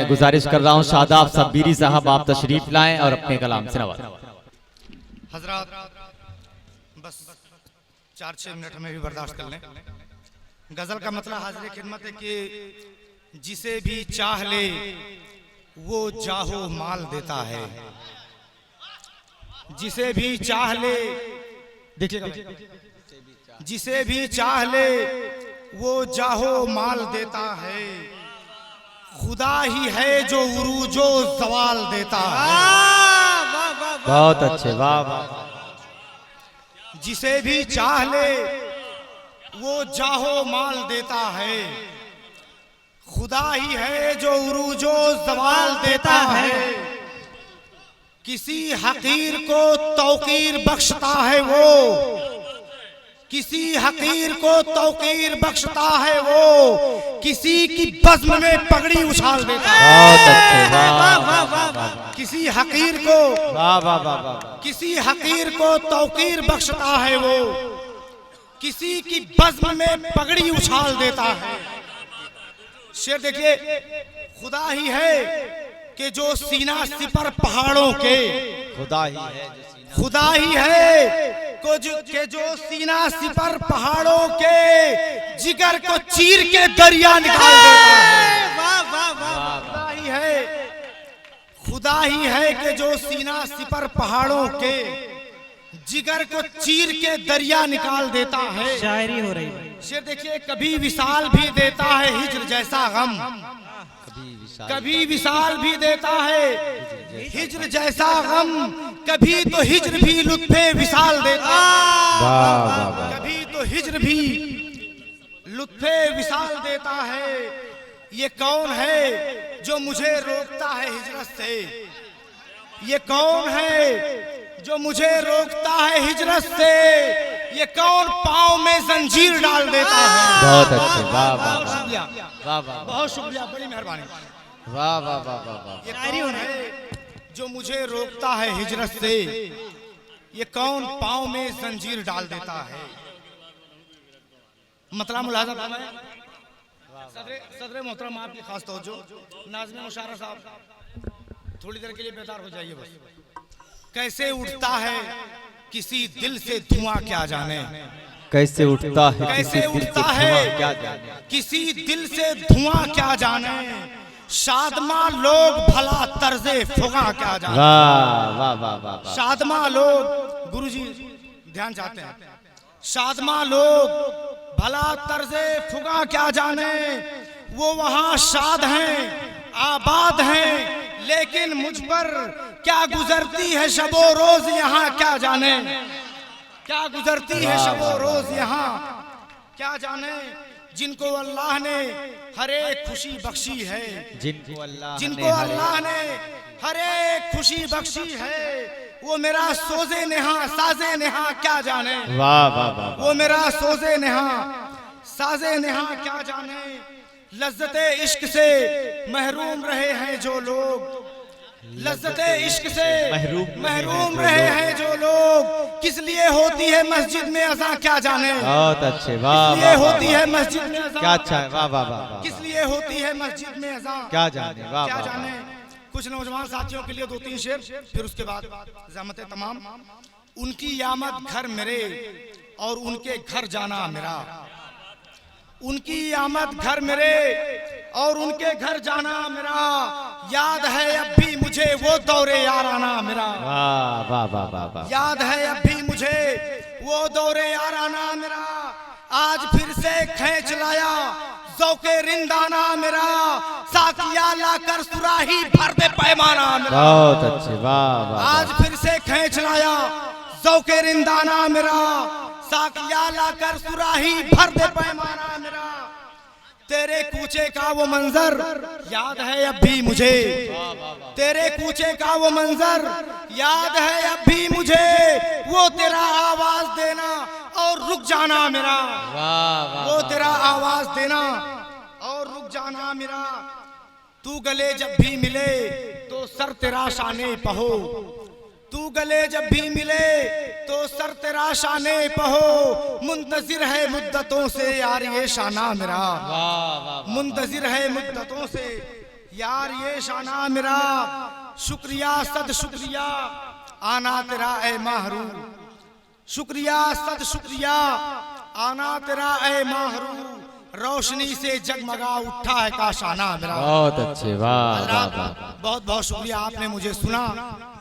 मैं गुजारिश कर रहा हूँ शादाब सब्बीरी साहब आप तशरीफ लाएं और अपने कलाम से नवाजें। हजरात बस 4-6 मिनट में भी बर्दाश्त कर लें। गजल का मतलब हाजिर खिदमत है कि जिसे भी चाह ले वो जाहो माल देता है, जिसे भी चाह ले, देखिएगा, जिसे भी चाह ले वो जाहो माल देता है, खुदा ही है जो उरूजो सवाल देता है। बहुत अच्छे, वाह वाह। जिसे भी चाह ले वो जाहो माल देता है, खुदा ही है जो उरूजो सवाल देता है, किसी हकीर को तौकीर बख्शता है वो, किसी हकीर को तौकीर बख्शता है वो, किसी की बज़्म में पगड़ी उछाल देता है। बहुत अच्छे, वाह वाह वाह। किसी हकीर को, वाह वाह वाह वाह। किसी हकीर को तौकीर बख्शता है वो, किसी की बज़्म में पगड़ी उछाल देता है। शेर देखिए, खुदा ही है कि जो सीना सिपर पहाड़ों के, खुदा ही है, खुदा ही है कि जो सीना सिपर पहाड़ों के जिगर को चीर के दरिया निकाल देता है। खुदा ही है, खुदा ही है कि जो सीना सिपर पहाड़ों के जिगर को चीर के दरिया निकाल देता है। शायरी हो रही है। शेर देखिए, कभी विशाल भी देता है हिज्र जैसा गम, कभी विशाल भी देता है हिज्र जैसा गम, कभी तो हिज्र भी लुत्फे विशाल देता है, कभी तो हिज्र भी लुत्फे विशाल देता है। ये कौन है जो मुझे रोकता है हिजरत से, ये कौन है जो मुझे रोकता है हिजरत से, ये कौन पाँव में जंजीर डाल देता है। बहुत अच्छे, वाह वाह वाह वाह। बहुत शुक्रिया, बड़ी मेहरबानी। वाह वाह वाह वाह। ये कौन है जो मुझे रोकता है हिजरत से, ये कौन पाँव में जंजीर डाल देता है। मतलब मुलाजा फरमाएं। सदर मोहतरम आपकी खास तवज्जो, नाज़िम मुशारफ साहब थोड़ी देर के लिए बेदार हो जाइए बस। कैसे उठता है किसी दिल से धुआं क्या जाने, कैसे उठता है, कैसे उठता है क्या जाने, किसी दिल से धुआं क्या जाने, शादमा लोग भला तर्जे फुगा क्या जाने। वाह वाह वाह वाह। शादमा लोग, गुरुजी ध्यान चाहते हैं, शादमा लोग भला तर्जे फुगा क्या जाने, वो वहां शाद हैं आबाद हैं, लेकिन मुझ पर क्या गुजरती है शबो रोज यहाँ क्या जाने, क्या गुजरती है शबो रोज यहाँ क्या जाने। जिनको अल्लाह ने हर एक खुशी बख्शी है, जिनको अल्लाह ने हर एक खुशी बख्शी है, वो मेरा सोजे नेहा साजे नेहा क्या जाने। वाह वाह वाह। वो मेरा सोजे नेहा साजे नेहा क्या जाने। लज्जते इश्क से महरूम रहे हैं जो लोग, लज्जते इश्क से महरूम रहे हैं जो लोग, किस लिए होती है मस्जिद में अज़ां क्या जाने। बहुत अच्छे, वाह किस लिए वाह होती है मस्जिद में अज़ां, क्या अच्छा है, वाह वाह वाह। किस लिए होती है मस्जिद में अज़ां क्या जाने, वाह क्या वाह। जाने। कुछ नौजवान साथियों के लिए 2-3 शेर, फिर उसके बाद ज़हमत तमाम। उनकी आमद घर मेरे और उनके घर जाना मेरा, उनकी आमद घर मेरे और उनके घर जाना मेरा, याद है अब भी मुझे वो दौरे याराना मेरा। वाह वाह वाह वाह वाह। याद है अब भी मुझे वो दौरे याराना मेरा, आज फिर से खींच लाया ज़ौक़े रिंदाना मेरा, साकिया लाकर सुराही भर दे पैमाना मेरा। बहुत अच्छे, वाह वाह। आज फिर से खींच लाया ज़ौक़े रिंदाना मेरा, साकिया लाकर सुराही भर दे पैमाना मेरा। तेरे कूचे का वो मंजर याद है अब भी मुझे, तेरे कूचे का वो मंजर याद है अब भी मुझे, वो तेरा आवाज देना और रुक जाना मेरा। वाह वाह। वो तेरा आवाज देना और रुक जाना मेरा। तू गले जब भी मिले तो सर तेरा शाने पहो, तू गले जब भी मिले तो सर तेरा शाने पहो, मुंतजिर है मुद्दतों से यार ये शाना मेरा। मुंतजिर है मुद्दतों से यार ये शाना मेरा, शुक्रिया सद शुक्रिया आना तेरा ए माहरू, शुक्रिया सद शुक्रिया आना तेरा ए माहरू, रोशनी से जगमगा उठा है काशाना मेरा। बहुत अच्छे, वाह वाह वाह। बहुत बहुत शुक्रिया, आपने मुझे सुना।